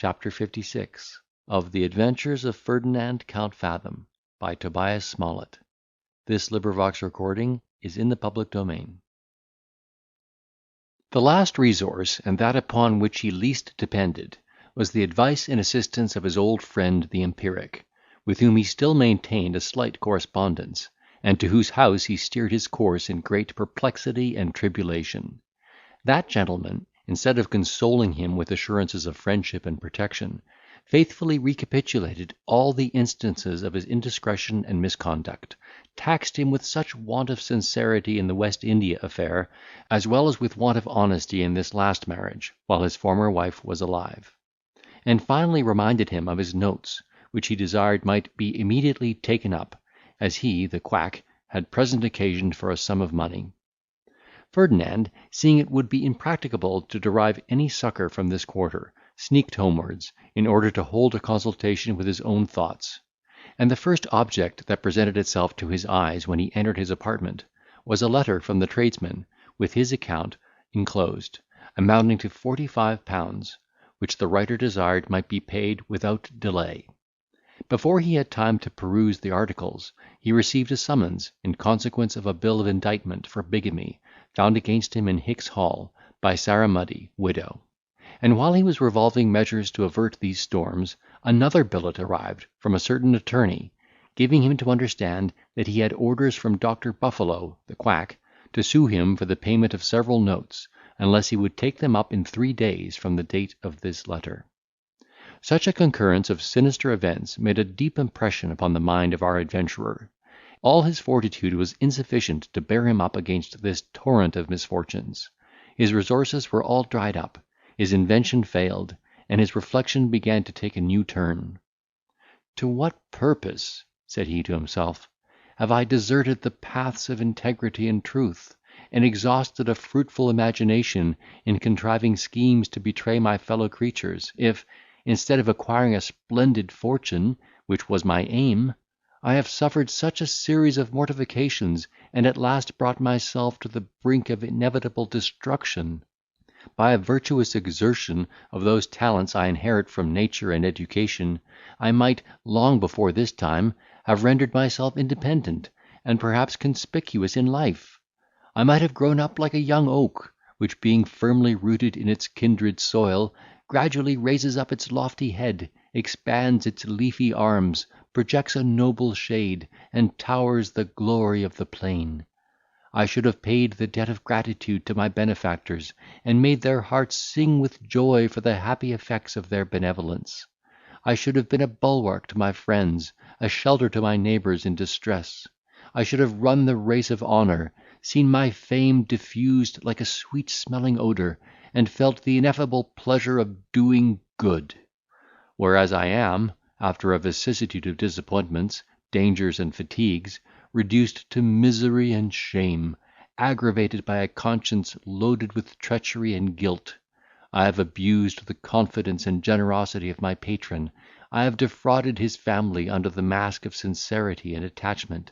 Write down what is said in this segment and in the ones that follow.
CHAPTER 56. Of the Adventures of Ferdinand Count Fathom, by Tobias Smollett. This recording is in the public domain. The last resource, and that upon which he least depended, was the advice and assistance of his old friend the empiric, with whom he still maintained a slight correspondence, and to whose house he steered his course in great perplexity and tribulation. That gentleman, instead of consoling him with assurances of friendship and protection, faithfully recapitulated all the instances of his indiscretion and misconduct, taxed him with such want of sincerity in the West India affair, as well as with want of honesty in this last marriage, while his former wife was alive; and finally reminded him of his notes, which he desired might be immediately taken up, as he, the quack, had present occasion for a sum of money. Ferdinand, seeing it would be impracticable to derive any succour from this quarter, sneaked homewards, in order to hold a consultation with his own thoughts; and the first object that presented itself to his eyes when he entered his apartment, was a letter from the tradesman, with his account enclosed, amounting to £45, which the writer desired might be paid without delay. Before he had time to peruse the articles, he received a summons, in consequence of a bill of indictment for bigamy, found against him in Hick's Hall, by Sarah Muddy, widow; and while he was revolving measures to avert these storms, another billet arrived from a certain attorney, giving him to understand that he had orders from Dr. Buffalo, the quack, to sue him for the payment of several notes, unless he would take them up in 3 days from the date of this letter. Such a concurrence of sinister events made a deep impression upon the mind of our adventurer. All his fortitude was insufficient to bear him up against this torrent of misfortunes. His resources were all dried up, his invention failed, and his reflection began to take a new turn. "To what purpose," said he to himself, "have I deserted the paths of integrity and truth, and exhausted a fruitful imagination in contriving schemes to betray my fellow creatures, if, instead of acquiring a splendid fortune, which was my aim, I have suffered such a series of mortifications, and at last brought myself to the brink of inevitable destruction? By a virtuous exertion of those talents I inherit from nature and education, I might, long before this time, have rendered myself independent, and perhaps conspicuous in life. I might have grown up like a young oak, which, being firmly rooted in its kindred soil, gradually raises up its lofty head, expands its leafy arms, projects a noble shade, and towers the glory of the plain. I should have paid the debt of gratitude to my benefactors, and made their hearts sing with joy for the happy effects of their benevolence. I should have been a bulwark to my friends, a shelter to my neighbours in distress. I should have run the race of honour, seen my fame diffused like a sweet smelling odour, and felt the ineffable pleasure of doing good. Whereas I am, after a vicissitude of disappointments, dangers, and fatigues, reduced to misery and shame, aggravated by a conscience loaded with treachery and guilt. I have abused the confidence and generosity of my patron. I have defrauded his family under the mask of sincerity and attachment.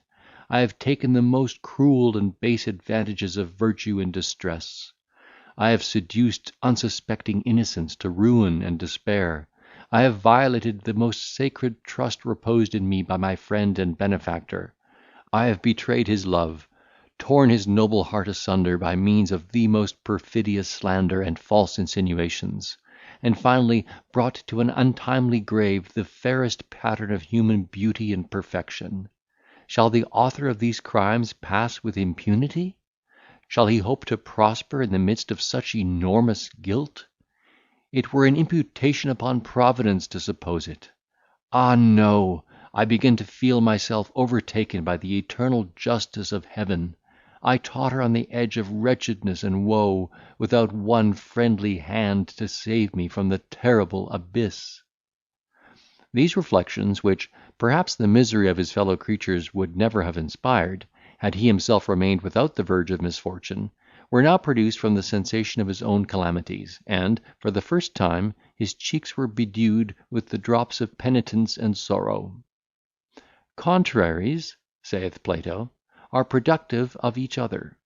I have taken the most cruel and base advantages of virtue in distress. I have seduced unsuspecting innocence to ruin and despair. I have violated the most sacred trust reposed in me by my friend and benefactor. I have betrayed his love, torn his noble heart asunder by means of the most perfidious slander and false insinuations, and finally brought to an untimely grave the fairest pattern of human beauty and perfection. Shall the author of these crimes pass with impunity? Shall he hope to prosper in the midst of such enormous guilt? It were an imputation upon Providence to suppose it. Ah, no! I begin to feel myself overtaken by the eternal justice of Heaven. I totter on the edge of wretchedness and woe, without one friendly hand to save me from the terrible abyss." These reflections, which perhaps the misery of his fellow creatures would never have inspired, had he himself remained without the verge of misfortune, were now produced from the sensation of his own calamities, and, for the first time, his cheeks were bedewed with the drops of penitence and sorrow. "Contraries," saith Plato, "are productive of each other."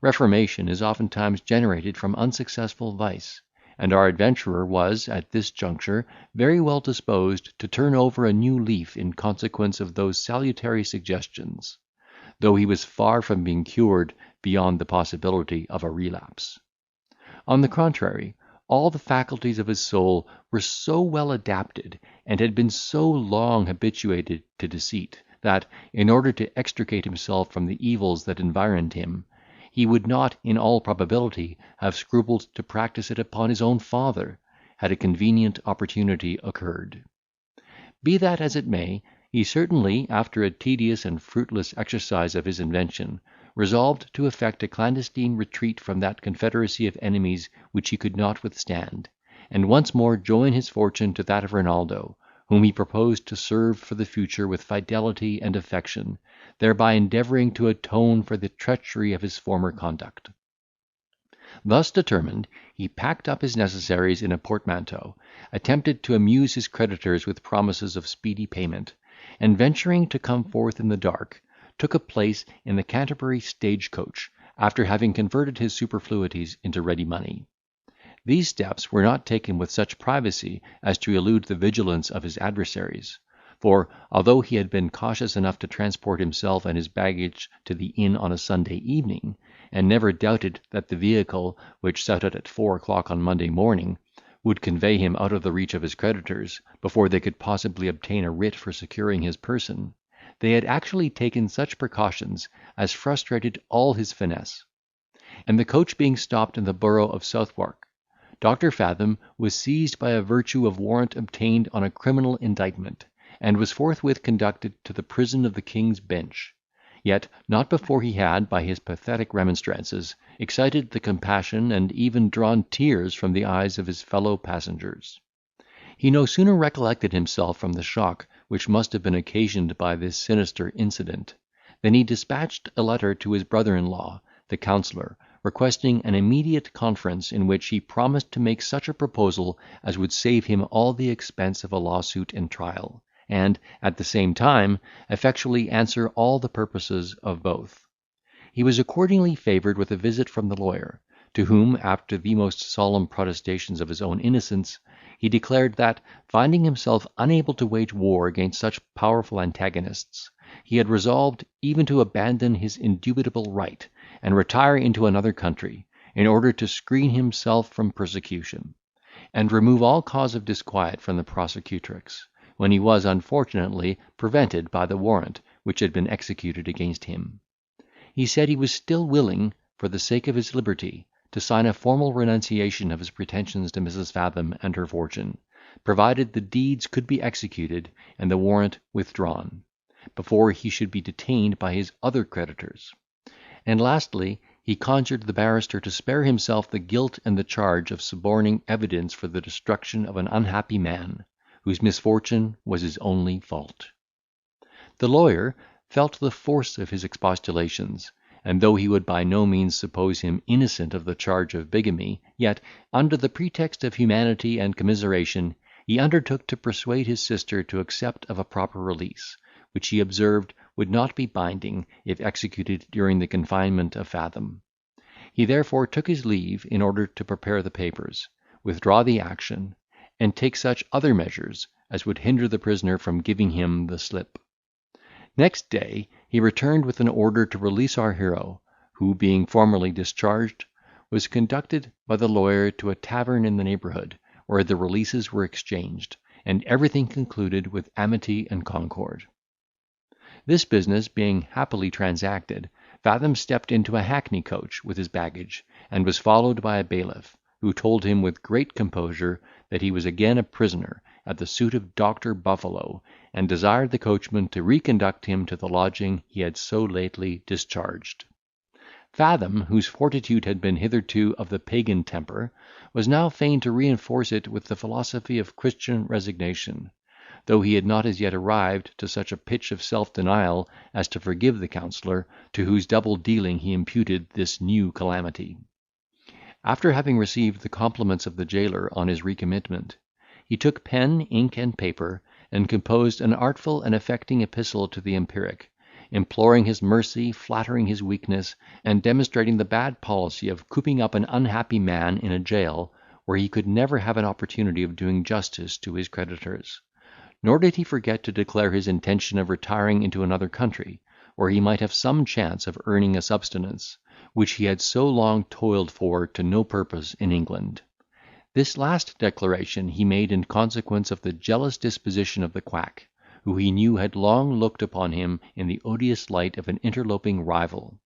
Reformation is oftentimes generated from unsuccessful vice, and our adventurer was, at this juncture, very well disposed to turn over a new leaf in consequence of those salutary suggestions, though he was far from being cured beyond the possibility of a relapse. On the contrary, all the faculties of his soul were so well adapted, and had been so long habituated to deceit, that, in order to extricate himself from the evils that environed him, he would not, in all probability, have scrupled to practise it upon his own father, had a convenient opportunity occurred. Be that as it may, he certainly, after a tedious and fruitless exercise of his invention, resolved to effect a clandestine retreat from that confederacy of enemies which he could not withstand, and once more join his fortune to that of Renaldo, whom he proposed to serve for the future with fidelity and affection, thereby endeavouring to atone for the treachery of his former conduct. Thus determined, he packed up his necessaries in a portmanteau, attempted to amuse his creditors with promises of speedy payment, and, venturing to come forth in the dark, took a place in the Canterbury stage coach, after having converted his superfluities into ready money. These steps were not taken with such privacy as to elude the vigilance of his adversaries; for, although he had been cautious enough to transport himself and his baggage to the inn on a Sunday evening, and never doubted that the vehicle, which set out at 4 o'clock on Monday morning, would convey him out of the reach of his creditors, before they could possibly obtain a writ for securing his person, they had actually taken such precautions as frustrated all his finesse; and the coach being stopped in the borough of Southwark, Dr. Fathom was seized by a virtue of warrant obtained on a criminal indictment, and was forthwith conducted to the prison of the King's Bench, yet not before he had, by his pathetic remonstrances, excited the compassion and even drawn tears from the eyes of his fellow passengers. He no sooner recollected himself from the shock which must have been occasioned by this sinister incident, than he dispatched a letter to his brother-in-law, the counsellor, requesting an immediate conference, in which he promised to make such a proposal as would save him all the expense of a lawsuit and trial, and, at the same time, effectually answer all the purposes of both. He was accordingly favoured with a visit from the lawyer, to whom, after the most solemn protestations of his own innocence, he declared that, finding himself unable to wage war against such powerful antagonists, he had resolved even to abandon his indubitable right, and retire into another country, in order to screen himself from persecution, and remove all cause of disquiet from the prosecutrix, when he was unfortunately prevented by the warrant which had been executed against him. He said he was still willing, for the sake of his liberty, to sign a formal renunciation of his pretensions to Mrs. Fathom and her fortune, provided the deeds could be executed and the warrant withdrawn, before he should be detained by his other creditors; and lastly, he conjured the barrister to spare himself the guilt and the charge of suborning evidence for the destruction of an unhappy man, whose misfortune was his only fault. The lawyer felt the force of his expostulations, and though he would by no means suppose him innocent of the charge of bigamy, yet, under the pretext of humanity and commiseration, he undertook to persuade his sister to accept of a proper release, which he observed would not be binding if executed during the confinement of Fathom. He therefore took his leave, in order to prepare the papers, withdraw the action, and take such other measures as would hinder the prisoner from giving him the slip. Next day he returned with an order to release our hero, who, being formally discharged, was conducted by the lawyer to a tavern in the neighbourhood, where the releases were exchanged, and everything concluded with amity and concord. This business being happily transacted, Fathom stepped into a hackney coach with his baggage, and was followed by a bailiff, who told him with great composure that he was again a prisoner at the suit of Dr. Buffalo, and desired the coachman to reconduct him to the lodging he had so lately discharged. Fathom, whose fortitude had been hitherto of the pagan temper, was now fain to reinforce it with the philosophy of Christian resignation, though he had not as yet arrived to such a pitch of self-denial as to forgive the counsellor, to whose double dealing he imputed this new calamity. After having received the compliments of the jailor on his recommitment, he took pen, ink, and paper, and composed an artful and affecting epistle to the empiric, imploring his mercy, flattering his weakness, and demonstrating the bad policy of cooping up an unhappy man in a jail, where he could never have an opportunity of doing justice to his creditors; nor did he forget to declare his intention of retiring into another country, where he might have some chance of earning a subsistence, which he had so long toiled for to no purpose in England. This last declaration he made in consequence of the jealous disposition of the quack, who he knew had long looked upon him in the odious light of an interloping rival.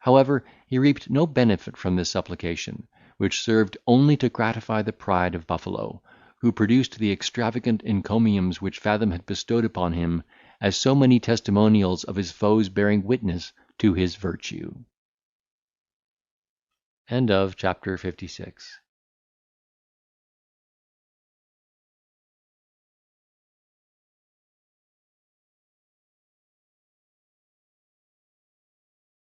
However, he reaped no benefit from this supplication, which served only to gratify the pride of Buffalo, who produced the extravagant encomiums which Fathom had bestowed upon him, as so many testimonials of his foes bearing witness to his virtue. Chapter 56.